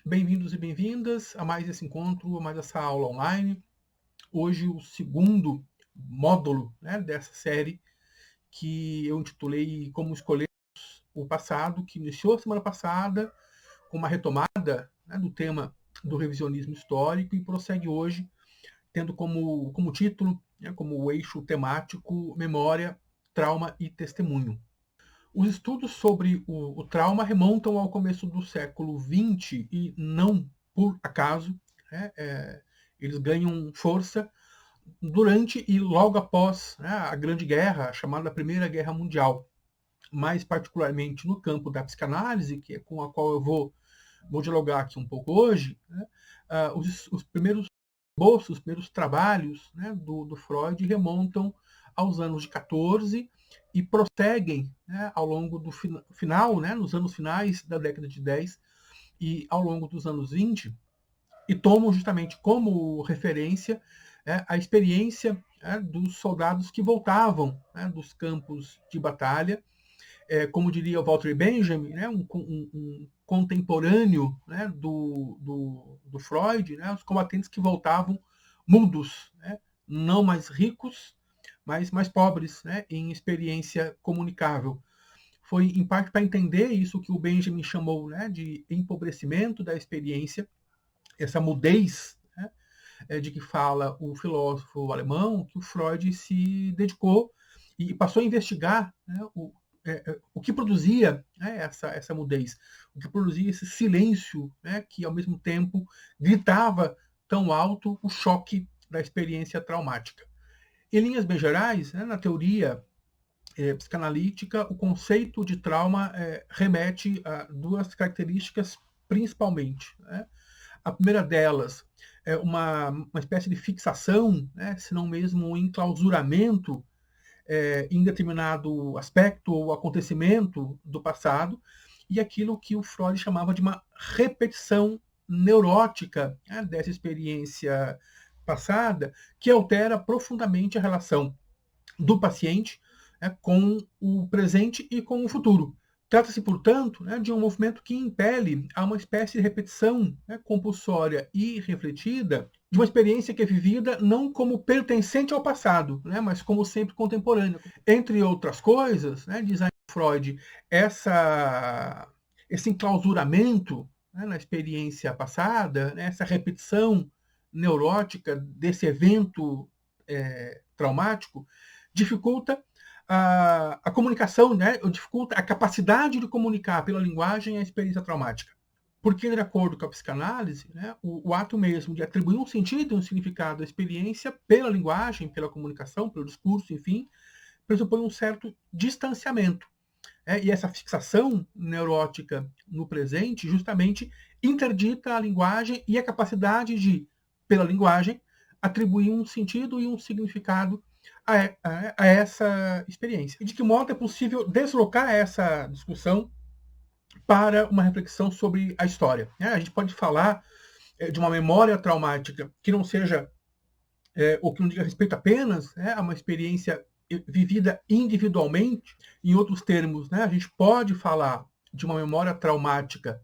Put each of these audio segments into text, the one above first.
Bem-vindos e bem-vindas a mais esse encontro, a mais essa aula online. Hoje o segundo módulo, né, dessa série que eu intitulei Como Escolher o Passado, que iniciou a semana passada com uma retomada, né, do tema do revisionismo histórico e prossegue hoje tendo como título, né, como eixo temático, memória, trauma e testemunho. Os estudos sobre o trauma remontam ao começo do século XX e não por acaso, né, eles ganham força durante e logo após, né, a Grande Guerra, a chamada Primeira Guerra Mundial, mais particularmente no campo da psicanálise, que é com a qual eu vou dialogar aqui um pouco hoje, né, os primeiros esboços, os primeiros trabalhos, né, do Freud remontam aos anos de 14 e prosseguem, né, ao longo do final, né, nos anos finais da década de 10 e ao longo dos anos 20, e tomam justamente como referência, a experiência, dos soldados que voltavam, né, dos campos de batalha, como diria o Walter Benjamin, né, um contemporâneo, né, do Freud, né, os combatentes que voltavam mudos, né, não mais ricos, mas mais pobres, né, em experiência comunicável. Foi, em parte, para entender isso que o Benjamin chamou, né, de empobrecimento da experiência, essa mudez, né, de que fala o filósofo alemão, que o Freud se dedicou e passou a investigar, né, o que produzia, né, essa mudez, o que produzia esse silêncio, né, que ao mesmo tempo gritava tão alto o choque da experiência traumática. Em linhas bem gerais, né, na teoria psicanalítica, o conceito de trauma remete a duas características principalmente, né? A primeira delas é uma espécie de fixação, né, se não mesmo um enclausuramento em determinado aspecto ou acontecimento do passado, e aquilo que o Freud chamava de uma repetição neurótica, né, dessa experiência passada, que altera profundamente a relação do paciente, né, com o presente e com o futuro. Trata-se, portanto, né, de um movimento que impele a uma espécie de repetição, né, compulsória e refletida de uma experiência que é vivida não como pertencente ao passado, né, mas como sempre contemporânea. Entre outras coisas, né, diz Freud, esse enclausuramento, né, na experiência passada, né, essa repetição neurótica desse evento traumático, dificulta a comunicação, né? Dificulta a capacidade de comunicar pela linguagem a experiência traumática. Porque, de acordo com a psicanálise, né, o ato mesmo de atribuir um sentido e um significado à experiência pela linguagem, pela comunicação, pelo discurso, enfim, pressupõe um certo distanciamento. E essa fixação neurótica no presente justamente interdita a linguagem e a capacidade de, pela linguagem, atribuir um sentido e um significado a essa experiência. E de que modo é possível deslocar essa discussão para uma reflexão sobre a história. A gente pode falar de uma memória traumática que não seja, ou que não diga respeito apenas, a uma experiência vivida individualmente. Em outros termos, a gente pode falar de uma memória traumática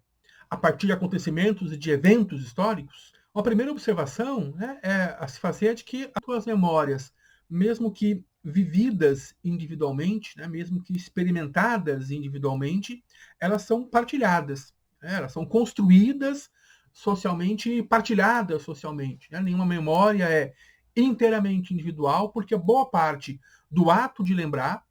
a partir de acontecimentos e de eventos históricos. Uma primeira observação, é a se fazer de que as suas memórias, mesmo que vividas individualmente, mesmo que experimentadas individualmente, elas são partilhadas, elas são construídas socialmente e partilhadas socialmente. Nenhuma memória é inteiramente individual, porque boa parte do ato de lembrar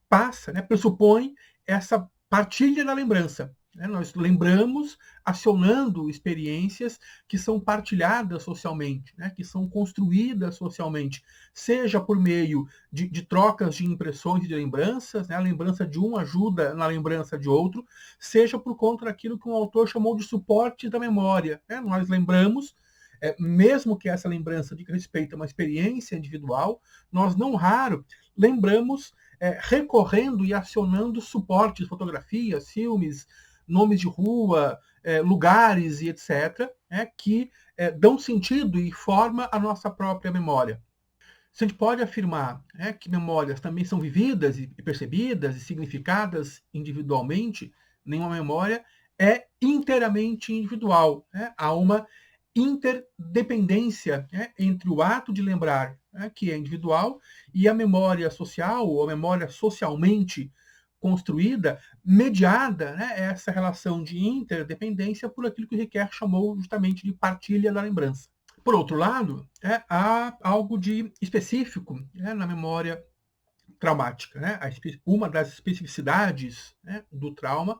passa, pressupõe essa partilha da lembrança. Nós lembramos acionando experiências que são partilhadas socialmente, que são construídas socialmente, seja por meio de trocas de impressões e de lembranças, a lembrança de um ajuda na lembrança de outro, seja por conta daquilo que um autor chamou de suporte da memória. Nós lembramos, mesmo que essa lembrança diga respeito a uma experiência individual, nós não raro lembramos recorrendo e acionando suportes, fotografias, filmes, nomes de rua, lugares e etc., que dão sentido e forma a nossa própria memória. Se a gente pode afirmar que memórias também são vividas e percebidas e significadas individualmente, nenhuma memória é inteiramente individual, né? Há uma interdependência, né, entre o ato de lembrar, né, que é individual, e a memória social, ou a memória socialmente construída, mediada, né, essa relação de interdependência por aquilo que o Ricoeur chamou justamente de partilha da lembrança. Por outro lado, há algo de específico, né, na memória traumática. Né? Uma das especificidades, né, do trauma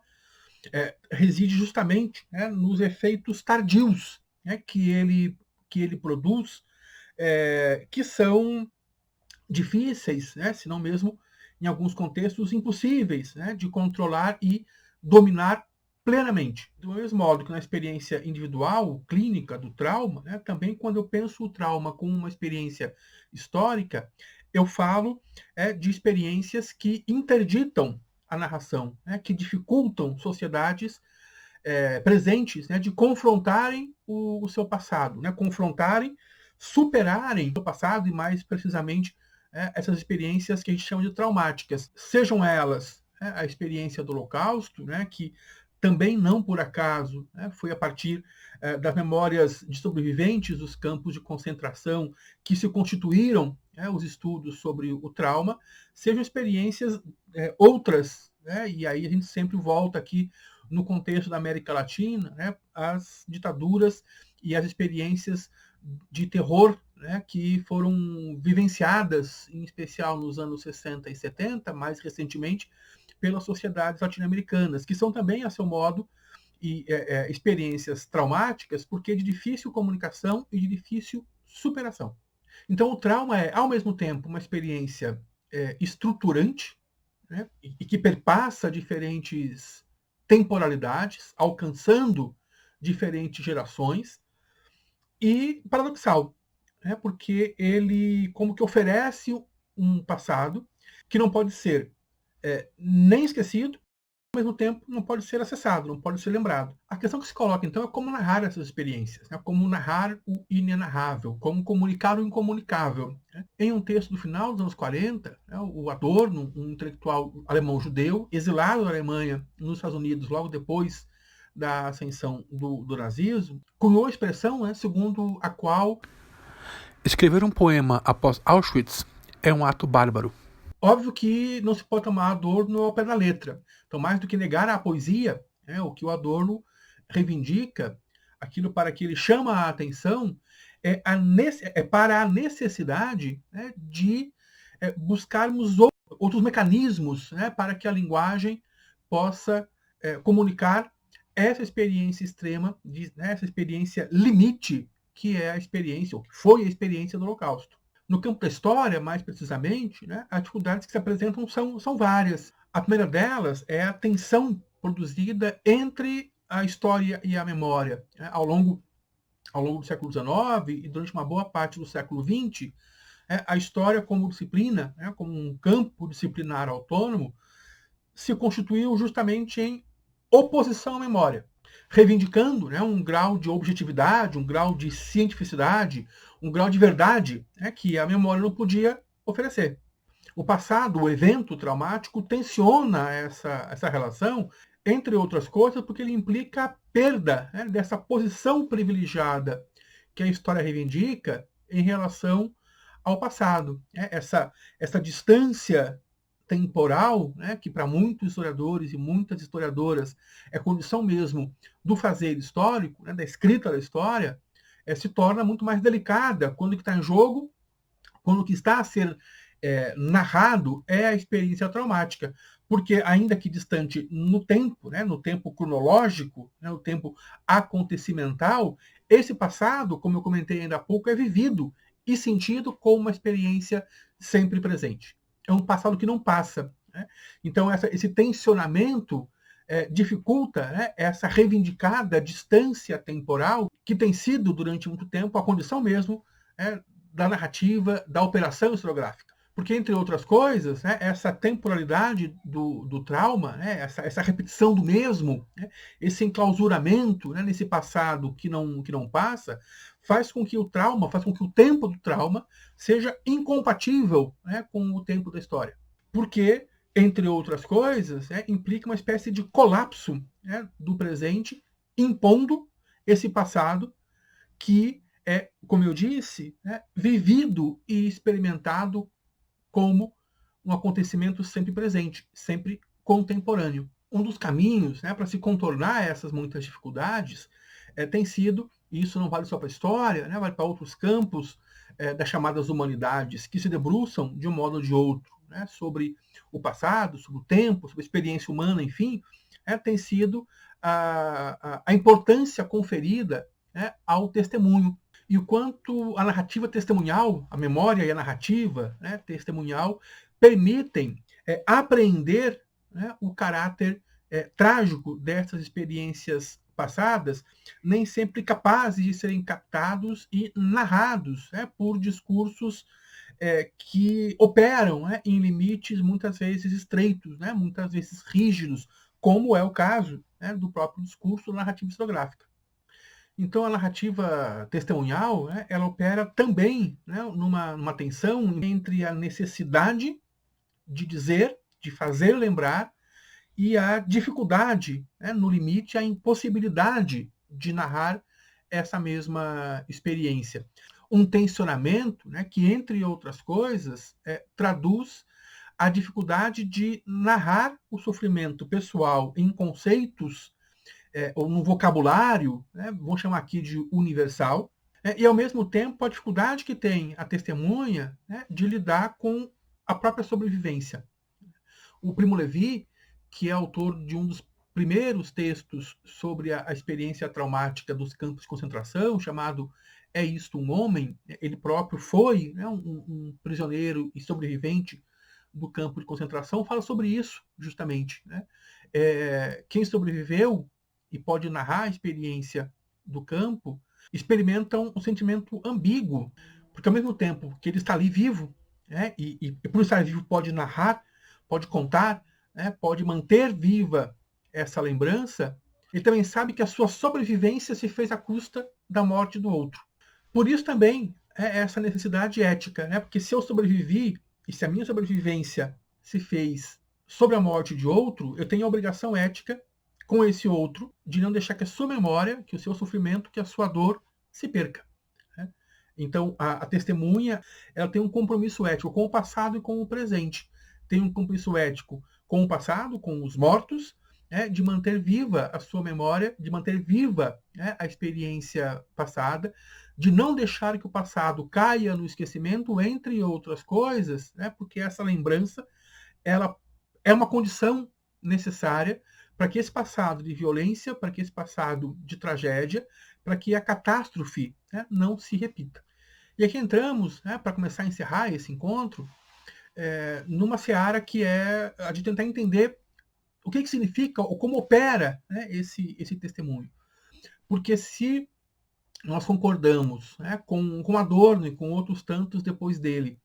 reside justamente, né, nos efeitos tardios, né, que ele produz, que são difíceis, né, se não mesmo, em alguns contextos, impossíveis, né, de controlar e dominar plenamente. Do mesmo modo que na experiência individual, clínica do trauma, né, também quando eu penso o trauma como uma experiência histórica, eu falo de experiências que interditam a narração, né, que dificultam sociedades presentes, né, de confrontarem o seu passado, né, confrontarem, superarem o seu passado e, mais precisamente, essas experiências que a gente chama de traumáticas. Sejam elas, a experiência do Holocausto, né, que também não por acaso, né, foi a partir das memórias de sobreviventes dos campos de concentração que se constituíram, os estudos sobre o trauma, sejam experiências outras, né, e aí a gente sempre volta aqui no contexto da América Latina, né, as ditaduras e as experiências de terror, né, que foram vivenciadas, em especial nos anos 60 e 70, mais recentemente, pelas sociedades latino-americanas, que são também, a seu modo, experiências traumáticas, porque de difícil comunicação e de difícil superação. Então, o trauma é, ao mesmo tempo, uma experiência estruturante, né, e que perpassa diferentes temporalidades, alcançando diferentes gerações, e paradoxal, né, porque ele como que oferece um passado que não pode ser nem esquecido, ao mesmo tempo não pode ser acessado, não pode ser lembrado. A questão que se coloca, então, é como narrar essas experiências, né? Como narrar o inenarrável, como comunicar o incomunicável. Né? Em um texto do final dos anos 40, né, o Adorno, um intelectual alemão-judeu, exilado da Alemanha nos Estados Unidos logo depois da ascensão do nazismo, cunhou a expressão, né, segundo a qual escrever um poema após Auschwitz é um ato bárbaro. Óbvio que não se pode tomar Adorno ao pé da letra. Então, mais do que negar a poesia, o que o Adorno reivindica, aquilo para que ele chama a atenção, é para a necessidade, né, de buscarmos outros mecanismos, né, para que a linguagem possa comunicar essa experiência extrema, essa experiência limite, que é a experiência, ou que foi a experiência do Holocausto. No campo da história, mais precisamente, né, as dificuldades que se apresentam são várias. A primeira delas é a tensão produzida entre a história e a memória. Né, ao longo do século XIX e durante uma boa parte do século XX, a história como disciplina, como um campo disciplinar autônomo, se constituiu justamente em oposição à memória, reivindicando, né, um grau de objetividade, um grau de cientificidade, um grau de verdade, né, que a memória não podia oferecer. O passado, o evento traumático, tensiona essa relação, entre outras coisas, porque ele implica a perda, né, dessa posição privilegiada que a história reivindica em relação ao passado. Né? Essa distância temporal, né, que para muitos historiadores e muitas historiadoras é condição mesmo do fazer histórico, né, da escrita da história, se torna muito mais delicada quando o que está em jogo, quando o que está a ser narrado é a experiência traumática, porque ainda que distante no tempo, né, no tempo cronológico, né, no tempo acontecimental, esse passado, como eu comentei ainda há pouco, é vivido e sentido como uma experiência sempre presente. É um passado que não passa. Né? Então, esse tensionamento dificulta, né, essa reivindicada distância temporal que tem sido, durante muito tempo, a condição mesmo da narrativa, da operação historiográfica. Porque, entre outras coisas, né, essa temporalidade do trauma, né, essa repetição do mesmo, né, esse enclausuramento, né, nesse passado que não passa, faz com que o trauma, faz com que o tempo do trauma seja incompatível, né, com o tempo da história. Porque entre outras coisas, implica uma espécie de colapso, do presente, impondo esse passado que é, como eu disse, vivido e experimentado como um acontecimento sempre presente, sempre contemporâneo. Um dos caminhos, para se contornar essas muitas dificuldades tem sido, e isso não vale só para a história, vale para outros campos das chamadas humanidades, que se debruçam de um modo ou de outro sobre o passado, sobre o tempo, sobre a experiência humana, enfim, tem sido a importância conferida ao testemunho. E o quanto a narrativa testemunhal, a memória e a narrativa testemunhal, permitem apreender o caráter trágico dessas experiências passadas, nem sempre capazes de serem captados e narrados por discursos que operam em limites muitas vezes estreitos, muitas vezes rígidos, como é o caso do próprio discurso narrativo historiográfica. Então, a narrativa testemunhal, ela opera também numa tensão entre a necessidade de dizer, de fazer lembrar, e a dificuldade, no limite, a impossibilidade de narrar essa mesma experiência. Um tensionamento que, entre outras coisas, traduz a dificuldade de narrar o sofrimento pessoal em conceitos ou num vocabulário, vamos chamar aqui de universal, e ao mesmo tempo a dificuldade que tem a testemunha de lidar com a própria sobrevivência. O Primo Levi, que é autor de um dos primeiros textos sobre a experiência traumática dos campos de concentração, chamado É Isto um Homem? Ele próprio foi um prisioneiro e sobrevivente do campo de concentração, fala sobre isso, justamente. Quem sobreviveu e pode narrar a experiência do campo, experimentam um sentimento ambíguo, porque ao mesmo tempo que ele está ali vivo, e por estar vivo pode narrar, pode contar, pode manter viva essa lembrança, ele também sabe que a sua sobrevivência se fez à custa da morte do outro. Por isso também essa necessidade ética, porque se eu sobrevivi, e se a minha sobrevivência se fez sobre a morte de outro, eu tenho a obrigação ética com esse outro de não deixar que a sua memória, que o seu sofrimento, que a sua dor se perca. Então, a testemunha ela tem um compromisso ético com o passado e com o presente. Tem um compromisso ético com o passado, com os mortos, de manter viva a sua memória, de manter viva a experiência passada, de não deixar que o passado caia no esquecimento, entre outras coisas, porque essa lembrança ela é uma condição necessária para que esse passado de violência, para que esse passado de tragédia, para que a catástrofe não se repita. E aqui entramos, para começar a encerrar esse encontro, numa seara que é a de tentar entender o que significa ou como opera esse testemunho. Porque se nós concordamos com Adorno e com outros tantos depois dele,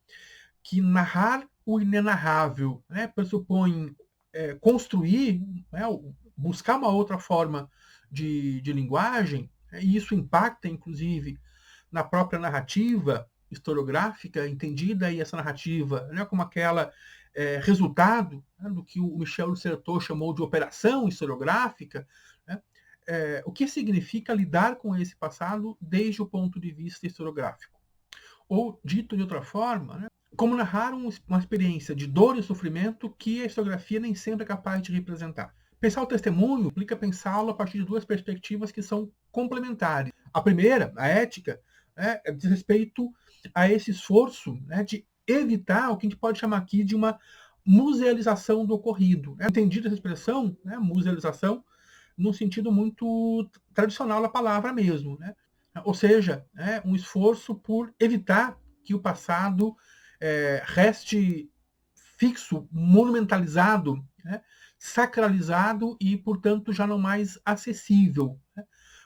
que narrar o inenarrável pressupõe construir, buscar uma outra forma de linguagem, e isso impacta, inclusive, na própria narrativa historiográfica entendida, e essa narrativa como aquela resultado do que o Michel de Certeau chamou de operação historiográfica, o que significa lidar com esse passado desde o ponto de vista historiográfico. Ou, dito de outra forma, como narrar uma experiência de dor e sofrimento que a historiografia nem sempre é capaz de representar. Pensar o testemunho implica pensá-lo a partir de duas perspectivas que são complementares. A primeira, a ética, diz respeito a esse esforço de evitar o que a gente pode chamar aqui de uma musealização do ocorrido. Entendida essa expressão, musealização, num sentido muito tradicional da palavra mesmo. Ou seja, um esforço por evitar que o passado reste fixo, monumentalizado, sacralizado e, portanto, já não mais acessível.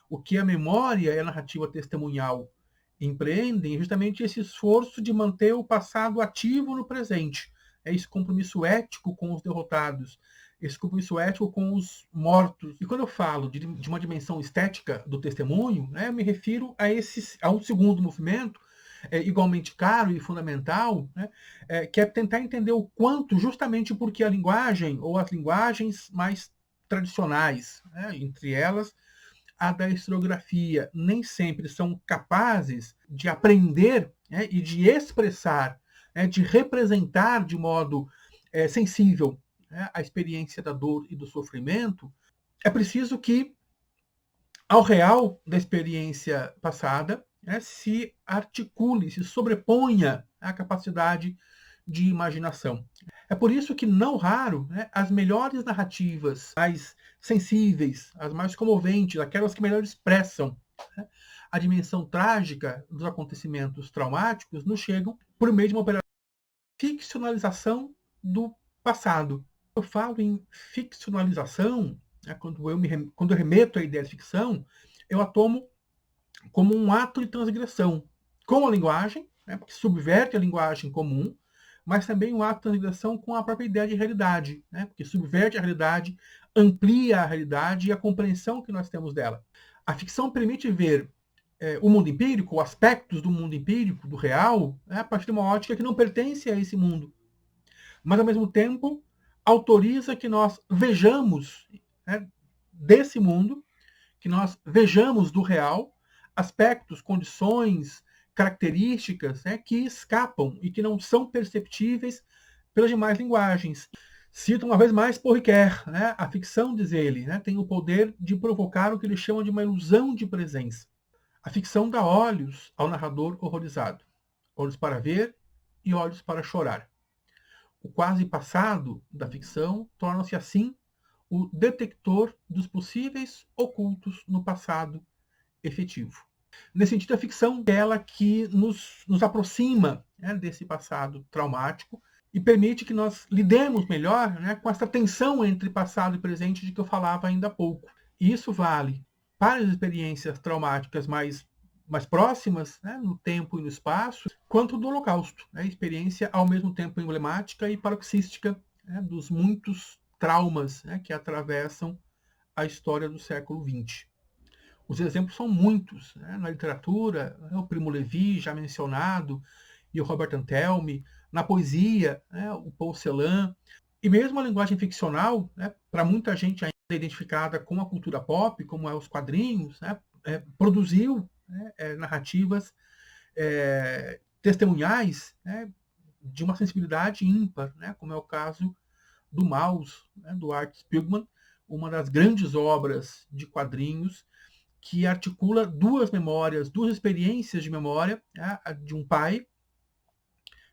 O que a memória e a narrativa testemunhal empreendem é justamente esse esforço de manter o passado ativo no presente. É esse compromisso ético com os derrotados, esse compromisso ético com os mortos. E quando eu falo de uma dimensão estética do testemunho, eu me refiro a um segundo movimento, igualmente caro e fundamental, né, que é tentar entender o quanto, justamente porque a linguagem, ou as linguagens mais tradicionais, né, entre elas a da historiografia, nem sempre são capazes de aprender, né, e de expressar, né, de representar de modo sensível, né, a experiência da dor e do sofrimento. É preciso que, ao real da experiência passada, né, se articule, se sobreponha a capacidade de imaginação. É por isso que, não raro, né, as melhores narrativas, mais sensíveis, as mais comoventes, aquelas que melhor expressam, né, a dimensão trágica dos acontecimentos traumáticos, nos chegam por meio de uma operação de ficcionalização do passado. Eu falo em ficcionalização, né, quando eu remeto à ideia de ficção, eu a tomo como um ato de transgressão com a linguagem, né, porque subverte a linguagem comum, mas também um ato de transgressão com a própria ideia de realidade, né, porque subverte a realidade, amplia a realidade e a compreensão que nós temos dela. A ficção permite ver o mundo empírico, aspectos do mundo empírico, do real, né, a partir de uma ótica que não pertence a esse mundo, mas ao mesmo tempo autoriza que nós vejamos, né, desse mundo, que nós vejamos do real aspectos, condições, características, né, que escapam e que não são perceptíveis pelas demais linguagens. Cito uma vez mais Paul Ricoeur, né, a ficção, diz ele, né, tem o poder de provocar o que ele chama de uma ilusão de presença. A ficção dá olhos ao narrador horrorizado, olhos para ver e olhos para chorar. O quase passado da ficção torna-se assim o detector dos possíveis ocultos no passado efetivo. Nesse sentido, a ficção é ela que nos aproxima, né, desse passado traumático e permite que nós lidemos melhor, né, com essa tensão entre passado e presente de que eu falava ainda há pouco. E isso vale para as experiências traumáticas mais próximas, né, no tempo e no espaço, quanto do Holocausto, né, experiência ao mesmo tempo emblemática e paroxística, né, dos muitos traumas, né, que atravessam a história do século XX. Os exemplos são muitos, né, na literatura, né, o Primo Levi, já mencionado, e o Robert Antelme, na poesia, né, o Paul Celan, e mesmo a linguagem ficcional, né, para muita gente ainda identificada com a cultura pop, como é os quadrinhos, né, produziu, né, narrativas testemunhais, né, de uma sensibilidade ímpar, né, como é o caso do Maus, né, do Art Spiegelman, uma das grandes obras de quadrinhos que articula duas memórias, duas experiências de memória, né, a de um pai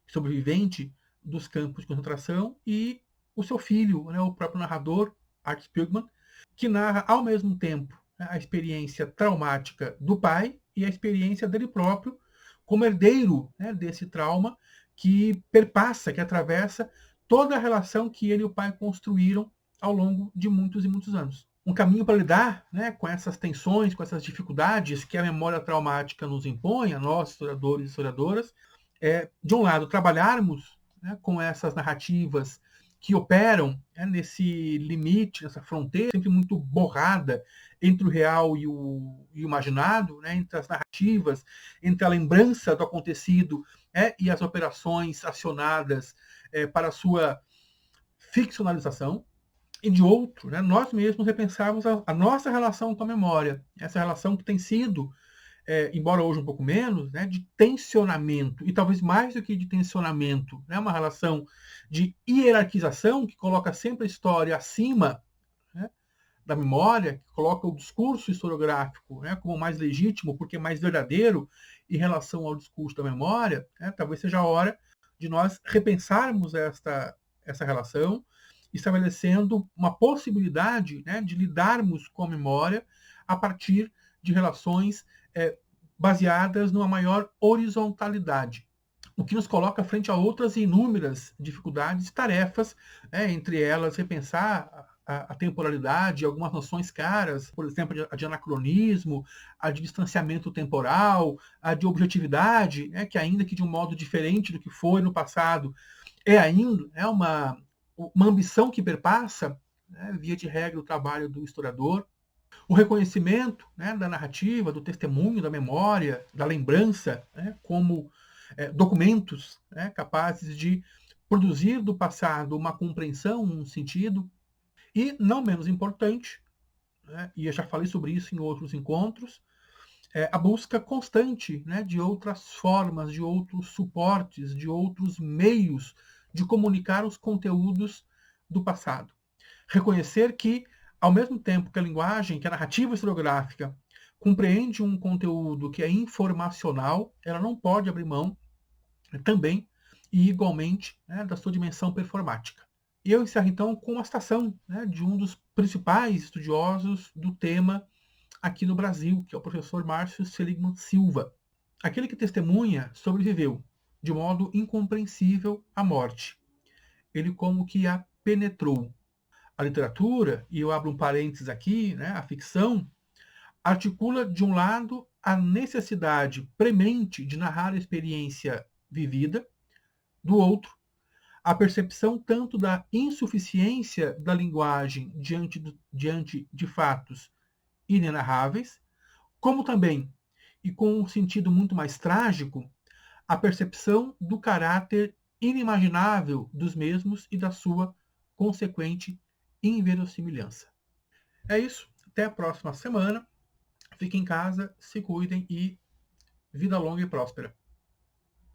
sobrevivente dos campos de concentração e o seu filho, né, o próprio narrador, Art Spiegelman, que narra ao mesmo tempo, né, a experiência traumática do pai e a experiência dele próprio como herdeiro, né, desse trauma que perpassa, que atravessa toda a relação que ele e o pai construíram ao longo de muitos e muitos anos. Um caminho para lidar, né, com essas tensões, com essas dificuldades que a memória traumática nos impõe, a nós, historiadores e historiadoras, de um lado, trabalharmos, né, com essas narrativas que operam, né, nesse limite, nessa fronteira sempre muito borrada entre o real e o imaginado, né, entre as narrativas, entre a lembrança do acontecido, e as operações acionadas para a sua ficcionalização. E de outro, né, nós mesmos repensarmos a nossa relação com a memória, essa relação que tem sido, embora hoje um pouco menos, né, de tensionamento, e talvez mais do que de tensionamento, né, uma relação de hierarquização que coloca sempre a história acima, né, da memória, que coloca o discurso historiográfico, né, como mais legítimo, porque é mais verdadeiro em relação ao discurso da memória, né, talvez seja a hora de nós repensarmos essa relação, estabelecendo uma possibilidade, né, de lidarmos com a memória a partir de relações baseadas numa maior horizontalidade, o que nos coloca frente a outras inúmeras dificuldades e tarefas, entre elas repensar a temporalidade, algumas noções caras, por exemplo, a de anacronismo, a de distanciamento temporal, a de objetividade, né, que ainda que de um modo diferente do que foi no passado, ainda uma ambição que perpassa, né, via de regra, o trabalho do historiador. O reconhecimento, né, da narrativa, do testemunho, da memória, da lembrança, né, como documentos, né, capazes de produzir do passado uma compreensão, um sentido, e, não menos importante, né, e eu já falei sobre isso em outros encontros, a busca constante, né, de outras formas, de outros suportes, de outros meios de comunicar os conteúdos do passado. Reconhecer que, ao mesmo tempo que a linguagem, que a narrativa historiográfica compreende um conteúdo que é informacional, ela não pode abrir mão também e igualmente, né, da sua dimensão performática. E eu encerro então com uma citação, né, de um dos principais estudiosos do tema aqui no Brasil, que é o professor Márcio Seligman Silva. Aquele que testemunha sobreviveu de modo incompreensível à morte. Ele como que a penetrou. A literatura, e eu abro um parênteses aqui, né, a ficção, articula de um lado a necessidade premente de narrar a experiência vivida, do outro, a percepção tanto da insuficiência da linguagem diante de fatos inenarráveis, como também, e com um sentido muito mais trágico, a percepção do caráter inimaginável dos mesmos e da sua consequente inverossimilhança. É isso. Até a próxima semana. Fiquem em casa, se cuidem e vida longa e próspera.